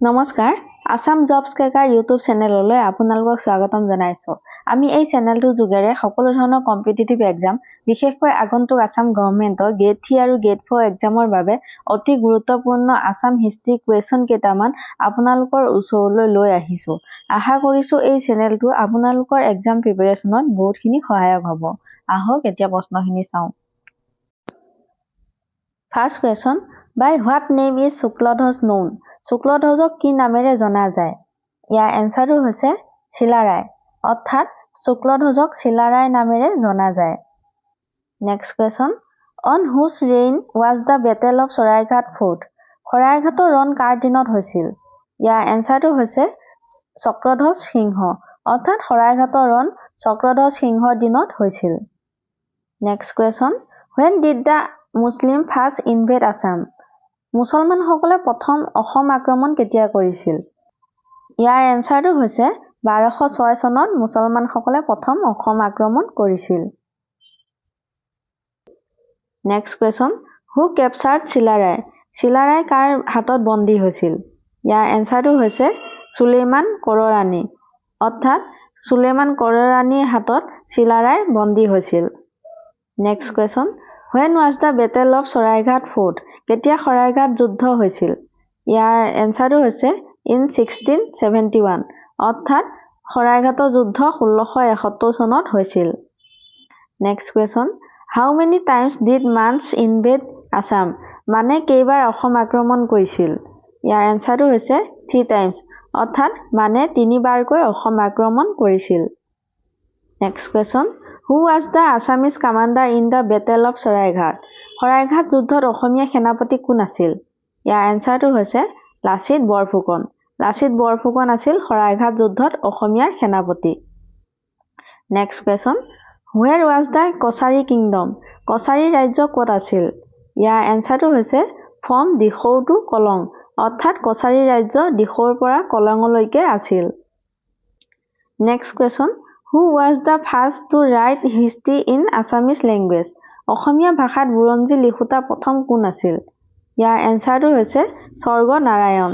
নমস্কাৰ Assam jobs কেকাৰ YouTube চেনেললৈ আপোনালোকক স্বাগতম জনাইছো। আমি এই চেনেলটোৰ যোগেৰে সকলো ধৰণৰ কম্পিটিটিভ এক্সাম বিশেষকৈ আগন্তুক আসাম গভৰ্ণমেণ্টৰ গ্ৰেড 3 আৰু গ্ৰেড 4 এক্সামৰ বাবে অতি গুৰুত্বপূৰ্ণ আসাম হিষ্ট্ৰী কুৱেশ্যন কেইটামান আপোনালোকৰ ওচৰলৈ লৈ আহিছো। আশা কৰিছো এই চেনেলটো আপোনালোকৰ এক্সাম প্ৰিপাৰেচনত বহুতখিনি সহায়ক হ'ব। আহক এতিয়া প্ৰশ্নখিনি চাওঁ। First question, by what name is Shukladhwaj known? শুক্লধ্বজক কি নামেৰে জনা যায়? ইয়াৰ এনচাৰটো হৈছে চিলাৰায়, অৰ্থাৎ শুক্লধ্বজক চিলাৰায় নামেৰে জনা যায়। Next question, on whose reign was the battle of Saraighat fought? শৰাইঘাটৰ ৰণ কাৰ দিনত হৈছিল? ইয়াৰ এনচাৰটো হৈছে চক্ৰধ্বজ সিংহ, অৰ্থাৎ শৰাইঘাটৰ ৰণ চক্ৰধ্বজ সিংহৰ দিনত হৈছিল। Next question, when did the Muslim first invade Assam? মুছলমানসকলে প্ৰথম অসম আক্ৰমণ কেতিয়া কৰিছিল? ইয়াৰ এনচাৰটো হৈছে 1206 চনত মুছলমানসকলে প্ৰথম অসম আক্ৰমণ কৰিছিল। নেক্সট কুৱেশ্যন, হু কেপচাৰ্ড চিলাৰায়? চিলাৰায় কাৰ হাতত বন্দী হৈছিল? ইয়াৰ এনচাৰটো হৈছে চুলেইমান কৰৰাণী, অৰ্থাৎ চুলেইমান কৰৰাণীৰ হাতত চিলাৰায় বন্দী হৈছিল। Next question, when was the battle of Saraighat fought? কেতিয়া শৰাইঘাট যুদ্ধ হৈছিল? ইয়াৰ এনচাৰটো হৈছে ইন 1671, অৰ্থাৎ শৰাইঘাটৰ যুদ্ধ 1671 চনত হৈছিল। Next question, how many times did Mans invade Assam? মানে কেইবাৰ অসম আক্ৰমণ কৰিছিল? ইয়াৰ এনচাৰটো হৈছে 3 টাইমছ, অৰ্থাৎ মানে 3বাৰকৈ অসম আক্ৰমণ কৰিছিল। Next question, who was the Assamese commander in the battle of Saraighat? Saraighat যুদ্ধত অসমীয়া সেনাপতি কোন আছিল? ইয়াৰ এনচাৰটো হৈছে লাচিত বৰফুকন। লাচিত বৰফুকন আছিল শৰাইঘাট যুদ্ধত অসমীয়াৰ সেনাপতি। Next question, where was the Kachari kingdom? Kachari ৰাজ্য ক'ত আছিল? ইয়াৰ এনচাৰটো হৈছে ফ্ৰম দিখৌ টু কলং, অৰ্থাৎ কছাৰী ৰাজ্য দিখৌৰ পৰা কলঙলৈকে আছিল। Next question, who was the first to write history in Assamese language? Assamese ভাষাত বুৰঞ্জী লিখোঁতা প্ৰথম কোন আছিল? ইয়াৰ এনচাৰটো হৈছে স্বৰ্গনাৰায়ণ।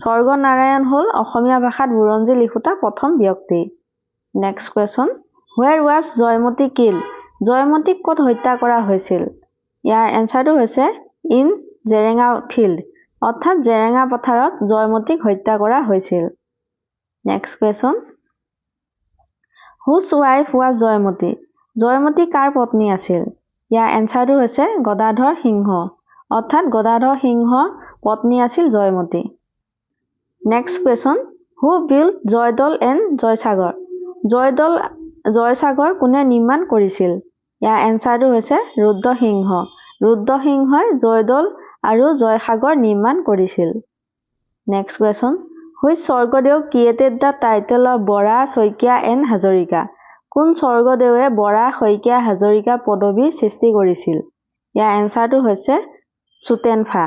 স্বৰ্গনাৰায়ণ হ'ল অসমীয়া ভাষাত বুৰঞ্জী লিখোঁতা প্ৰথম ব্যক্তি। Next question, where was Joymoti killed? জয়মতীক ক'ত হত্যা কৰা হৈছিল? ইয়াৰ এনচাৰটো হৈছে ইন জেৰেঙা ফিল্ড, অৰ্থাৎ জেৰেঙা পথাৰত জয়মতীক হত্যা কৰা হৈছিল। নেক্সট কুৱেশ্যন, হুজ ৱাইফ ৱাজ জয়মতী? জয়মতী কাৰ পত্নী আছিল? ইয়াৰ এনচাৰটো হৈছে গদাধৰ সিংহ, অৰ্থাৎ গদাধৰ সিংহৰ পত্নী আছিল Joymoti. Next question, who build Joydoul and Joysagar? Joysagar কোনে নিৰ্মাণ কৰিছিল? ইয়াৰ এনচাৰটো হৈছে ৰুদ্ৰসিংহ। ৰুদ্ৰসিংহই জয়দৌল আৰু জয়সাগৰ নিৰ্মাণ কৰিছিল। Next question, which Swargadeo created the title of Bora, Saikia and Hazarika? কোন স্বৰ্গদেৱে বৰা, শইকীয়া, হাজৰিকা পদবীৰ সৃষ্টি কৰিছিল? ইয়াৰ এনচাৰটো হৈছে চুতেনফা।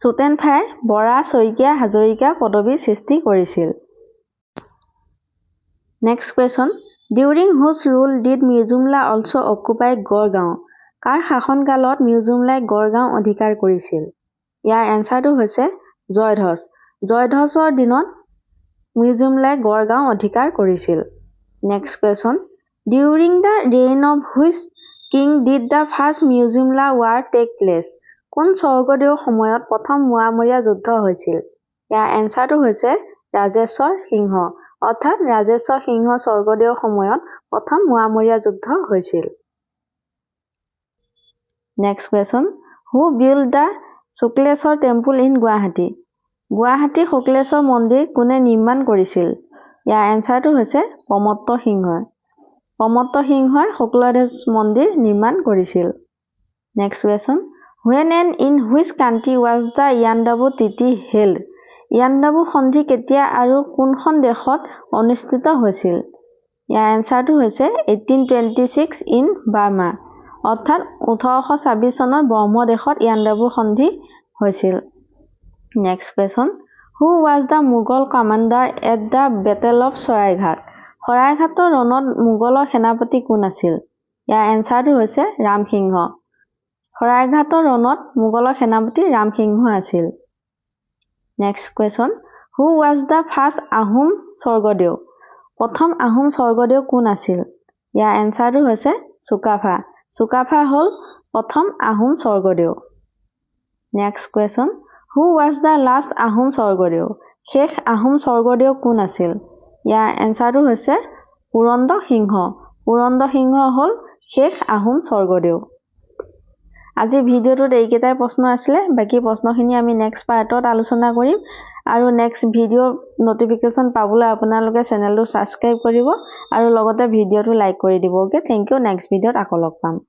চুতেনফাই বৰা, শইকীয়া, হাজৰিকা পদবীৰ সৃষ্টি কৰিছিল। Next question, during whose rule did Mirjumla also' occupy Garhgaon? কাৰ শাসনকালত মিৰ্জুমলাই গড়গাঁও অধিকাৰ কৰিছিল? ইয়াৰ এনচাৰটো হৈছে জয়ধ্বজ। জয়ধ্বজৰ দিনত মিৰ্জুমলাই গড়গাঁও অধিকাৰ কৰিছিল। Next question, during the reign of which king did the first Mirjumla war take place? কোন স্বৰ্গদেউৰ সময়ত প্ৰথম মোৱামৰীয়া যুদ্ধ হৈছিল? ইয়াৰ এনচাৰটো হৈছে ৰাজেশ্বৰ সিংহ, অৰ্থাৎ ৰাজেশ্বৰ সিংহ স্বৰ্গদেউৰ সময়ত প্ৰথম মোৱামৰীয়া যুদ্ধ হৈছিল। Next question, who build the Sukreswar temple in Guwahati? Guwahati Sukreswar মন্দিৰ কোনে নিৰ্মাণ কৰিছিল? ইয়াৰ এনচাৰটো হৈছে প্ৰমত্ত সিংহই। প্ৰমত্ত সিংহই শুক্লধ্বজ মন্দিৰ নিৰ্মাণ কৰিছিল। Next question, when and in which country was the Yandabo treaty held? Yandabo সন্ধি কেতিয়া আৰু কোনখন দেশত অনুষ্ঠিত হৈছিল? ইয়াৰ এনচাৰটো হৈছে 1826 ইন বাৰ্মা, অৰ্থাৎ 1826 চনত ব্ৰহ্মদেশত ইয়াণ্ডাবু সন্ধি হৈছিল। Next question, who was the Mughal commander at the battle of Saraighat? শৰাইঘাটৰ ৰণত মোগলৰ সেনাপতি কোন আছিল? ইয়াৰ এনচাৰটো হৈছে ৰামসিংহ। শৰাইঘাটৰ ৰণত মোগলৰ সেনাপতি ৰামসিংহ আছিল। Next question who was the first Ahom Swargadeo প্ৰথম আহোম স্বৰ্গদেউ কোন আছিল ইয়াৰ এনচাৰটো হৈছে চুকাফা চুকাফা হ'ল প্ৰথম Ahom Swargadeo next question who was the last Ahom Swargadeo শেষ আহোম স্বৰ্গদেউ কোন আছিল ইয়াৰ এনচাৰটো হৈছে পুৰন্দৰ সিংহ হ'ল শেষ আহোম স্বৰ্গদেউ আজি ভিডিঅ'টোত এইকেইটাই প্ৰশ্ন আছিলে বাকি প্ৰশ্নখিনি আমি নেক্সট পাৰ্টত আলোচনা কৰিম আৰু নেক্সট ভিডিঅ' নটিফিকেশ্যন পাবলৈ আপোনালোকে চেনেলটো ছাবস্ক্ৰাইব কৰিব আৰু লগতে ভিডিঅ'টো লাইক কৰি দিব ওকে থেংক ইউ নেক্সট ভিডিঅ'ত আকৌ লগ পাম